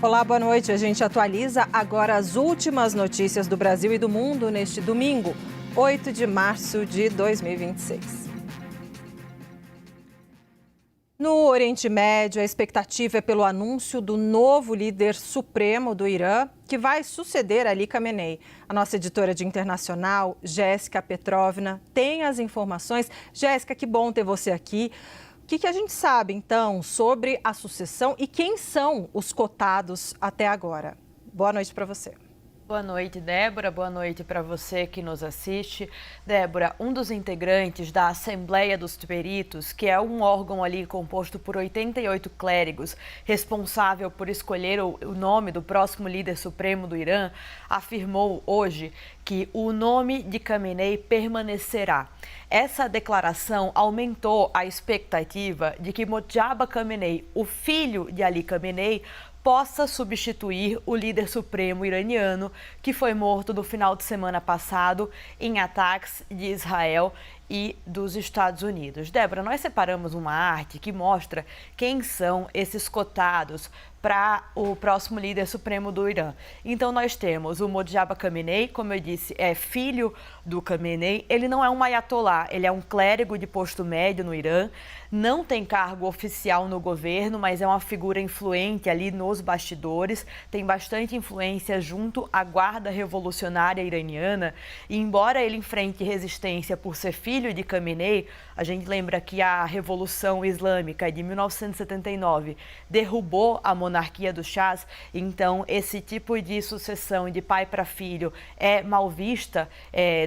Olá, boa noite. A gente atualiza agora as últimas notícias do Brasil e do mundo neste domingo, 8 de março de 2026. No Oriente Médio, a expectativa é pelo anúncio do novo líder supremo do Irã, que vai suceder Ali Khamenei. A nossa editora de internacional, Jéssica Petrovna, tem as informações. Jéssica, que bom ter você aqui. O que a gente sabe, então, sobre a sucessão e quem são os cotados até agora? Boa noite para você. Boa noite, Débora. Boa noite para você que nos assiste. Débora, um dos integrantes da Assembleia dos Peritos, que é um órgão ali composto por 88 clérigos, responsável por escolher o nome do próximo líder supremo do Irã, afirmou hoje que o nome de Khamenei permanecerá. Essa declaração aumentou a expectativa de que Mojtaba Khamenei, o filho de Ali Khamenei, possa substituir o líder supremo iraniano, que foi morto no final de semana passado em ataques de Israel e dos Estados Unidos. Débora, nós separamos uma arte que mostra quem são esses cotados para o próximo líder supremo do Irã. Então nós temos o Mojtaba Khamenei, como eu disse, é filho do Khamenei. Ele não é um ayatolá, ele é um clérigo de posto médio no Irã, não tem cargo oficial no governo, mas é uma figura influente ali nos bastidores, tem bastante influência junto à Guarda Revolucionária Iraniana. E embora ele enfrente resistência por ser filho de Khamenei, a gente lembra que a Revolução Islâmica de 1979 derrubou a monarquia dos Shahs, então esse tipo de sucessão de pai para filho é mal vista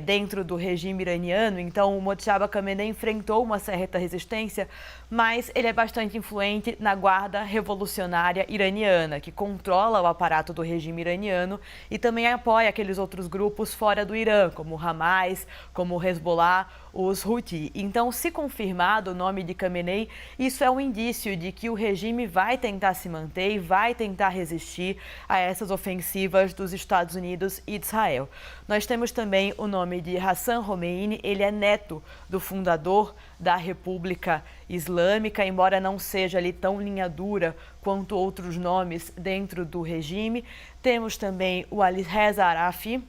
dentro do regime iraniano. Então o Mojtaba Khamenei enfrentou uma certa resistência, mas ele é bastante influente na Guarda Revolucionária Iraniana, que controla o aparato do regime iraniano e também apoia aqueles outros grupos fora do Irã, como o Hamas, como o Hezbollah, os Houthi. Então, se confirmado o nome de Khamenei, isso é um indício de que o regime vai tentar se manter e vai tentar resistir a essas ofensivas dos Estados Unidos e de Israel. Nós temos também o nome de Hassan Rouhani, ele é neto do fundador da República Islâmica, embora não seja ali tão linha dura quanto outros nomes dentro do regime. Temos também o Ali Reza Arafi.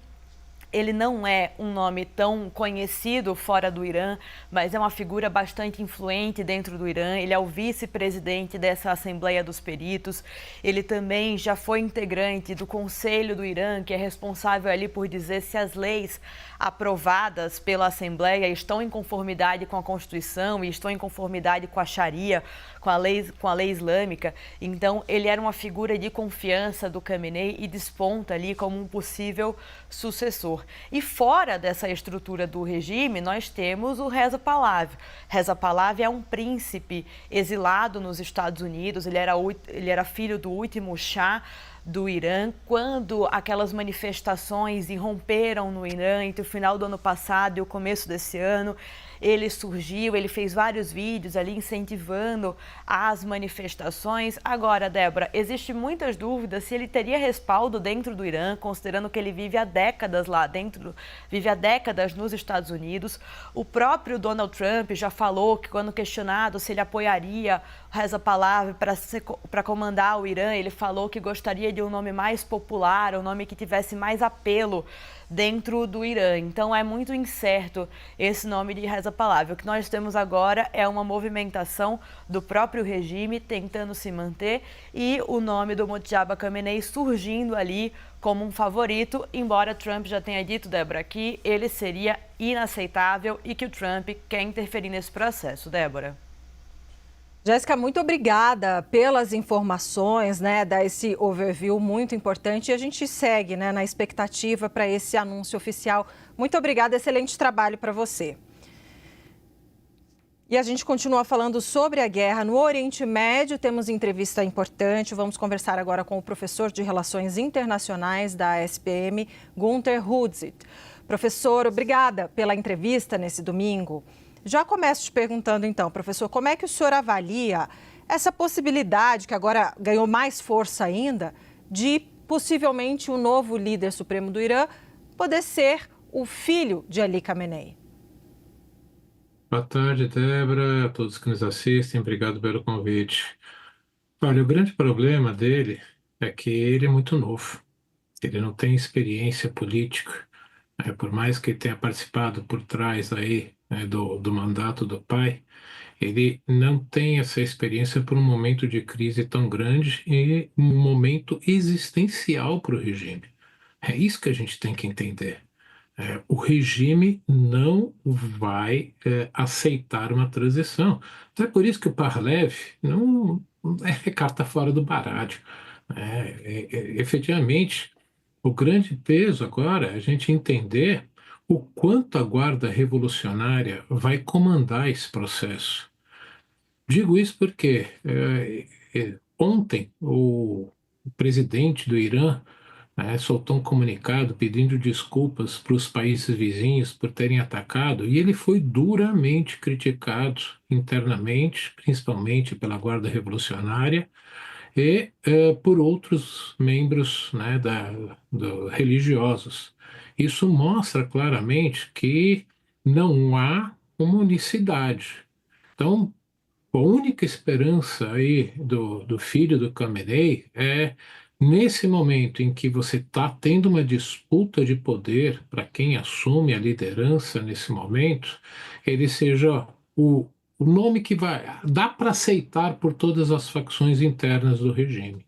Ele não é um nome tão conhecido fora do Irã, mas é uma figura bastante influente dentro do Irã. Ele é o vice-presidente dessa Assembleia dos Peritos. Ele também já foi integrante do Conselho do Irã, que é responsável ali por dizer se as leis aprovadas pela Assembleia estão em conformidade com a Constituição e estão em conformidade com a Sharia, com a lei islâmica. Então, ele era uma figura de confiança do Khamenei e desponta ali como um possível sucessor. E fora dessa estrutura do regime, nós temos o Reza Pahlavi. Reza Pahlavi é um príncipe exilado nos Estados Unidos, ele era filho do último Shah do Irã. Quando aquelas manifestações irromperam no Irã entre o final do ano passado e o começo desse ano, ele surgiu, ele fez vários vídeos ali incentivando as manifestações. Agora, Débora, existe muitas dúvidas se ele teria respaldo dentro do Irã, considerando que ele vive há décadas lá dentro, vive há décadas nos Estados Unidos. O próprio Donald Trump já falou que, quando questionado se ele apoiaria Reza Pahlavi para comandar o Irã, ele falou que gostaria de um nome mais popular, um nome que tivesse mais apelo dentro do Irã. Então é muito incerto esse nome de Reza Pahlavi. O que nós temos agora é uma movimentação do próprio regime tentando se manter e o nome do Mojtaba Khamenei surgindo ali como um favorito, embora Trump já tenha dito, Débora, que ele seria inaceitável e que o Trump quer interferir nesse processo. Débora. Jéssica, muito obrigada pelas informações, dar esse overview muito importante, e a gente segue, na expectativa para esse anúncio oficial. Muito obrigada, excelente trabalho para você. E a gente continua falando sobre a guerra no Oriente Médio, temos entrevista importante, vamos conversar agora com o professor de Relações Internacionais da SPM, Gunther Hudzit. Professor, obrigada pela entrevista nesse domingo. Já começo te perguntando, então, professor, como é que o senhor avalia essa possibilidade, que agora ganhou mais força ainda, de possivelmente o novo líder supremo do Irã poder ser o filho de Ali Khamenei? Boa tarde, Débora, a todos que nos assistem, obrigado pelo convite. Olha, o grande problema dele é que ele é muito novo, ele não tem experiência política, por mais que tenha participado por trás aí, do mandato do pai, ele não tem essa experiência por um momento de crise tão grande e um momento existencial para o regime. É isso que a gente tem que entender. O regime não vai aceitar uma transição. Então é por isso que o Parlev não é carta fora do baralho. Efetivamente, o grande peso agora é a gente entender o quanto a Guarda Revolucionária vai comandar esse processo. Digo isso porque ontem o presidente do Irã soltou um comunicado pedindo desculpas para os países vizinhos por terem atacado, e ele foi duramente criticado internamente, principalmente pela Guarda Revolucionária e por outros membros, religiosos. Isso mostra claramente que não há uma unicidade. Então, a única esperança aí do filho do Khamenei é, nesse momento em que você está tendo uma disputa de poder para quem assume a liderança nesse momento, ele seja o nome que vai, dá para aceitar por todas as facções internas do regime.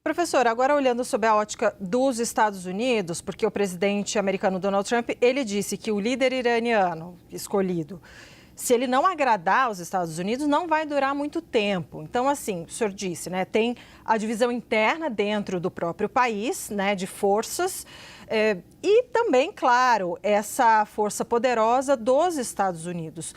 Professor, agora olhando sob a ótica dos Estados Unidos, porque o presidente americano Donald Trump, ele disse que o líder iraniano escolhido, se ele não agradar os Estados Unidos, não vai durar muito tempo. Então, assim, o senhor disse, né, tem a divisão interna dentro do próprio país, né, de forças, e também, claro, essa força poderosa dos Estados Unidos.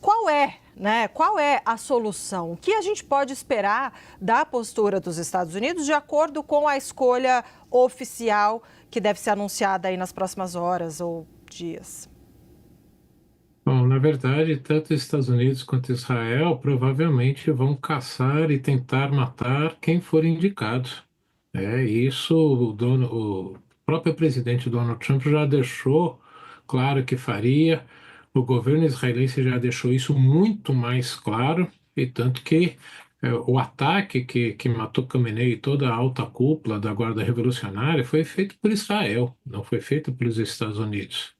Qual é a solução? O que a gente pode esperar da postura dos Estados Unidos de acordo com a escolha oficial que deve ser anunciada aí nas próximas horas ou dias? Bom, na verdade, tanto os Estados Unidos quanto Israel provavelmente vão caçar e tentar matar quem for indicado. Isso o próprio presidente Donald Trump já deixou claro que faria, o governo israelense já deixou isso muito mais claro, e tanto que o ataque que matou Khamenei e toda a alta cúpula da Guarda Revolucionária foi feito por Israel, não foi feito pelos Estados Unidos.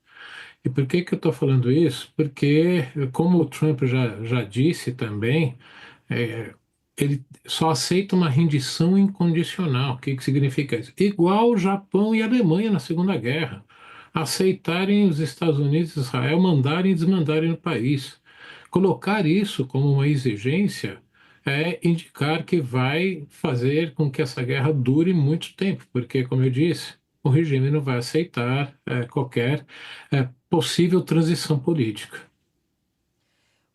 E por que eu estou falando isso? Porque, como o Trump já disse também, é, ele só aceita uma rendição incondicional. O que significa isso? Igual o Japão e a Alemanha na Segunda Guerra. Aceitarem os Estados Unidos e Israel mandarem e desmandarem no país. Colocar isso como uma exigência é indicar que vai fazer com que essa guerra dure muito tempo, porque, como eu disse, o regime não vai aceitar qualquer possível transição política.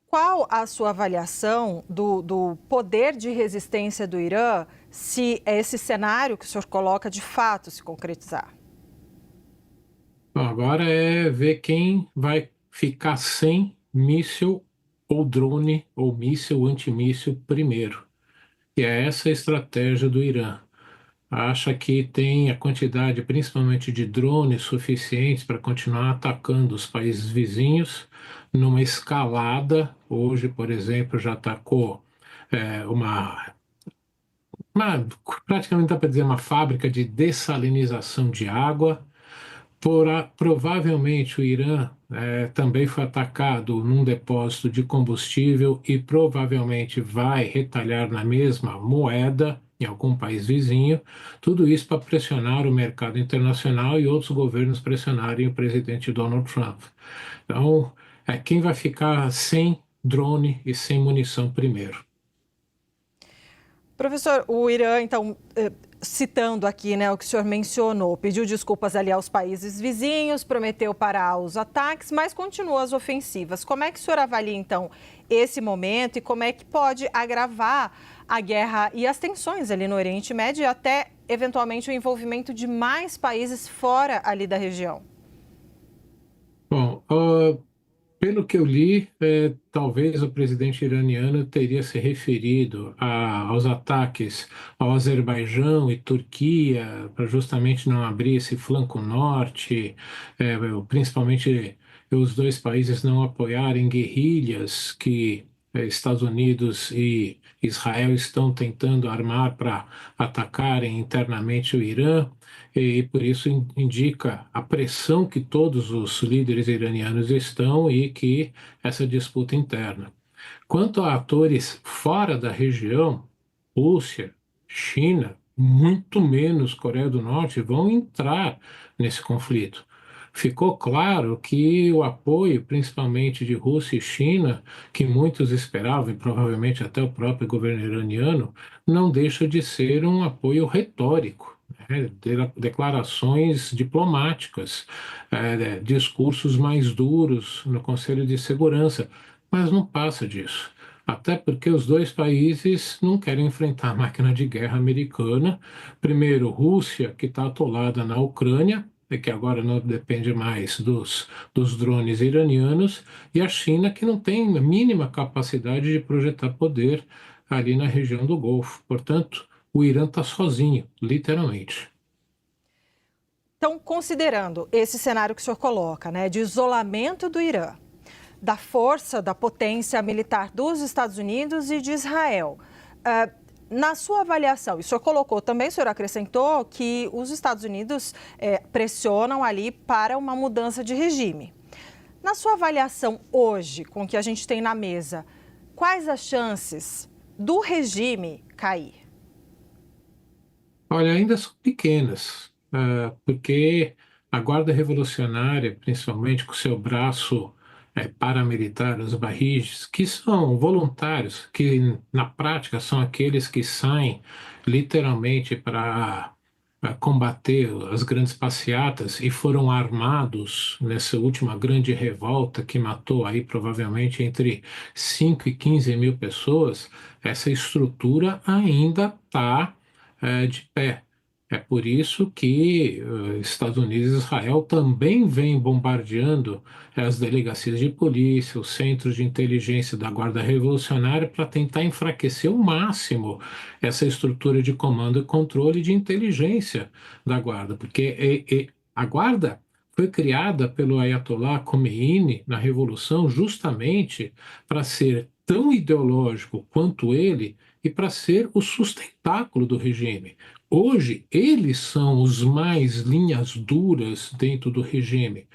Qual a sua avaliação do poder de resistência do Irã se esse cenário que o senhor coloca de fato se concretizar? Bom, agora é ver quem vai ficar sem míssil ou drone ou míssil antimíssil primeiro. E é essa a estratégia do Irã. Acha que tem a quantidade, principalmente de drones, suficientes para continuar atacando os países vizinhos numa escalada. Hoje, por exemplo, já atacou uma praticamente dá para dizer uma fábrica de dessalinização de água. Provavelmente o Irã também foi atacado num depósito de combustível e provavelmente vai retalhar na mesma moeda em algum país vizinho. Tudo isso para pressionar o mercado internacional e outros governos pressionarem o presidente Donald Trump. Então, quem vai ficar sem drone e sem munição primeiro? Professor, o Irã, então, citando aqui, né, o que o senhor mencionou, pediu desculpas ali aos países vizinhos, prometeu parar os ataques, mas continua as ofensivas. Como é que o senhor avalia, então, esse momento e como é que pode agravar a guerra e as tensões ali no Oriente Médio e até, eventualmente, o envolvimento de mais países fora ali da região? Bom, pelo que eu li, talvez o presidente iraniano teria se referido aos ataques ao Azerbaijão e Turquia, para justamente não abrir esse flanco norte, principalmente os dois países não apoiarem guerrilhas que Estados Unidos e Israel estão tentando armar para atacarem internamente o Irã, e por isso indica a pressão que todos os líderes iranianos estão e que essa disputa interna. Quanto a atores fora da região, Rússia, China, muito menos Coreia do Norte, vão entrar nesse conflito. Ficou claro que o apoio, principalmente de Rússia e China, que muitos esperavam, e provavelmente até o próprio governo iraniano, não deixa de ser um apoio retórico, né? Declarações diplomáticas, discursos mais duros no Conselho de Segurança, mas não passa disso. Até porque os dois países não querem enfrentar a máquina de guerra americana. Primeiro, Rússia, que está atolada na Ucrânia, e que agora não depende mais dos drones iranianos, e a China, que não tem a mínima capacidade de projetar poder ali na região do Golfo. Portanto, o Irã está sozinho, literalmente. Então, considerando esse cenário que o senhor coloca, né, de isolamento do Irã, da força, da potência militar dos Estados Unidos e de Israel, na sua avaliação, o senhor colocou também, o senhor acrescentou que os Estados Unidos pressionam ali para uma mudança de regime. Na sua avaliação hoje, com o que a gente tem na mesa, quais as chances do regime cair? Olha, ainda são pequenas, porque a Guarda Revolucionária, principalmente com seu braço paramilitar, os barriges, que são voluntários, que na prática são aqueles que saem literalmente para combater as grandes passeatas e foram armados nessa última grande revolta que matou aí provavelmente entre 5 e 15 mil pessoas, essa estrutura ainda está de pé. É por isso que Estados Unidos e Israel também vêm bombardeando as delegacias de polícia, os centros de inteligência da Guarda Revolucionária para tentar enfraquecer ao máximo essa estrutura de comando e controle de inteligência da Guarda, porque a Guarda foi criada pelo Ayatollah Khomeini na Revolução justamente para ser tão ideológico quanto ele e para ser o sustentáculo do regime. Hoje, eles são os mais linhas duras dentro do regime.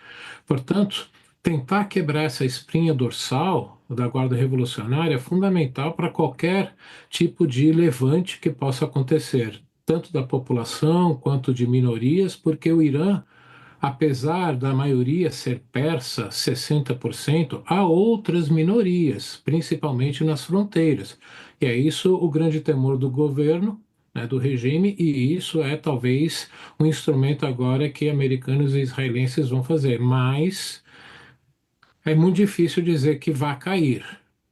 Portanto, tentar quebrar essa espinha dorsal da Guarda Revolucionária é fundamental para qualquer tipo de levante que possa acontecer, tanto da população quanto de minorias, porque o Irã, apesar da maioria ser persa, 60%, há outras minorias, principalmente nas fronteiras. E é isso o grande temor do governo, né, do regime, e isso é talvez um instrumento agora que americanos e israelenses vão fazer. Mas é muito difícil dizer que vai cair.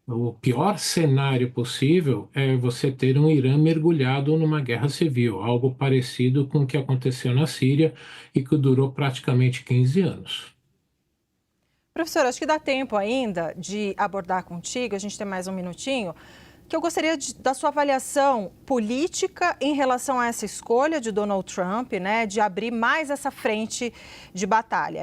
O pior cenário possível é você ter um Irã mergulhado numa guerra civil, algo parecido com o que aconteceu na Síria e que durou praticamente 15 anos. Professor, acho que dá tempo ainda de abordar contigo, a gente tem mais um minutinho, que eu gostaria da sua avaliação política em relação a essa escolha de Donald Trump, né, de abrir mais essa frente de batalha.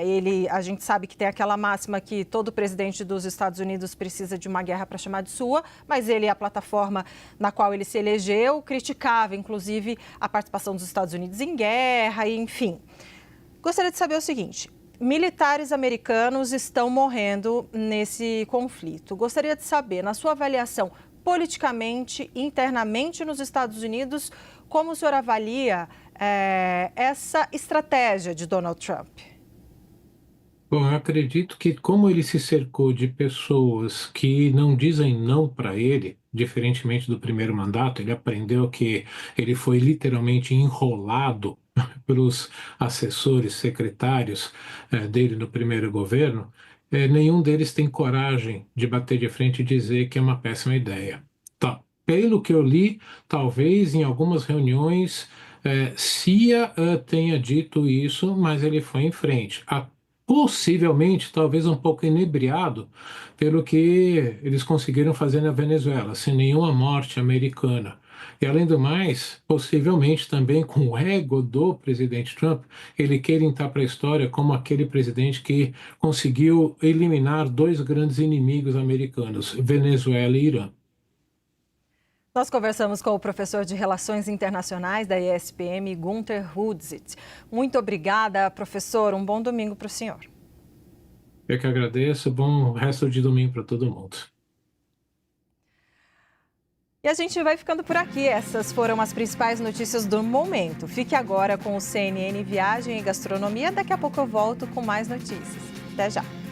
A gente sabe que tem aquela máxima que todo presidente dos Estados Unidos precisa de uma guerra para chamar de sua, mas ele, a plataforma na qual ele se elegeu, criticava, inclusive, a participação dos Estados Unidos em guerra, enfim. Gostaria de saber o seguinte: militares americanos estão morrendo nesse conflito. Gostaria de saber, na sua avaliação, politicamente, internamente nos Estados Unidos, como o senhor avalia essa estratégia de Donald Trump? Bom, eu acredito que como ele se cercou de pessoas que não dizem não para ele, diferentemente do primeiro mandato, ele aprendeu que ele foi literalmente enrolado pelos assessores, secretários dele no primeiro governo. Nenhum deles tem coragem de bater de frente e dizer que é uma péssima ideia. Tá. Pelo que eu li, talvez em algumas reuniões Cia tenha dito isso, mas ele foi em frente. possivelmente, talvez um pouco inebriado pelo que eles conseguiram fazer na Venezuela, sem nenhuma morte americana. E, além do mais, possivelmente também com o ego do presidente Trump, ele queira entrar para a história como aquele presidente que conseguiu eliminar dois grandes inimigos americanos, Venezuela e Irã. Nós conversamos com o professor de Relações Internacionais da ESPM, Gunther Hudzit. Muito obrigada, professor. Um bom domingo para o senhor. Eu que agradeço. Bom resto de domingo para todo mundo. E a gente vai ficando por aqui. Essas foram as principais notícias do momento. Fique agora com o CNN Viagem e Gastronomia. Daqui a pouco eu volto com mais notícias. Até já.